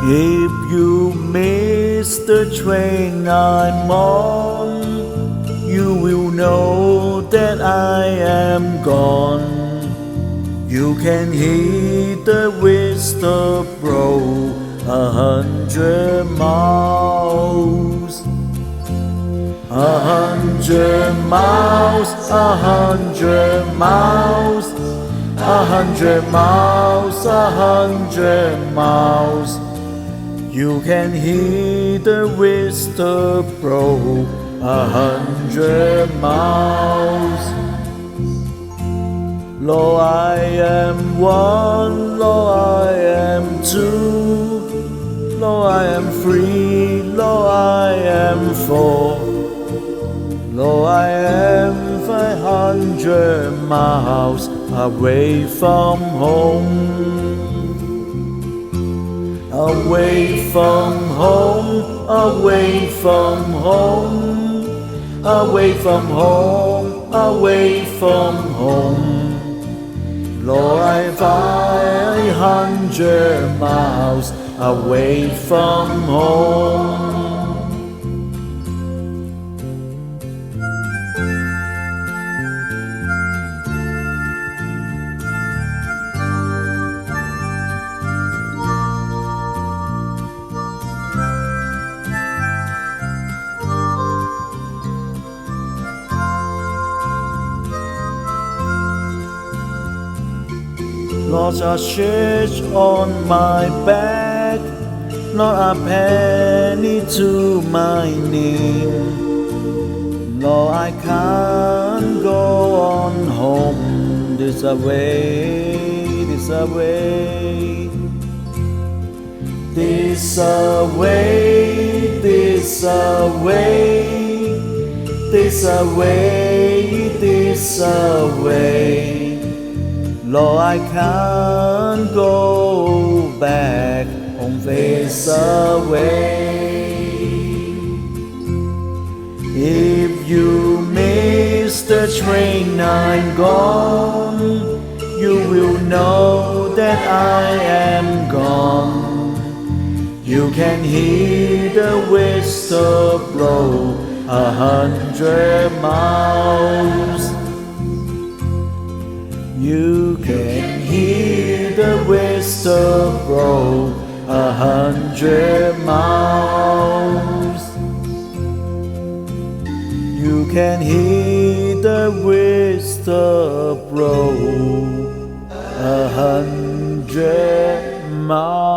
If you miss the train I'm on, you will know that I am gone. You can hear the whistle blow 100 miles. 100 miles, 100 miles, 100 miles, 100 miles. You can hear the whistle blow 100 miles. Lord, I am one, Lord, I am two, Lord, I am three, Lord, I am four, Lord, I am 500 miles away from home. Away from home, away from home, away from home, away from home. Lord, I'm 500 miles away from home. Lord, a stitch on my back, not a penny to my name. Lord, I can't go on home this away, this away, this away, this away, this away, this away. Lord, I can't go back home this away. If you miss the train I'm gone, you will know that I am gone. You can hear the whistle blow 100 miles. You can hear the whistle blow 100 miles. You can hear the whistle blow 100 miles.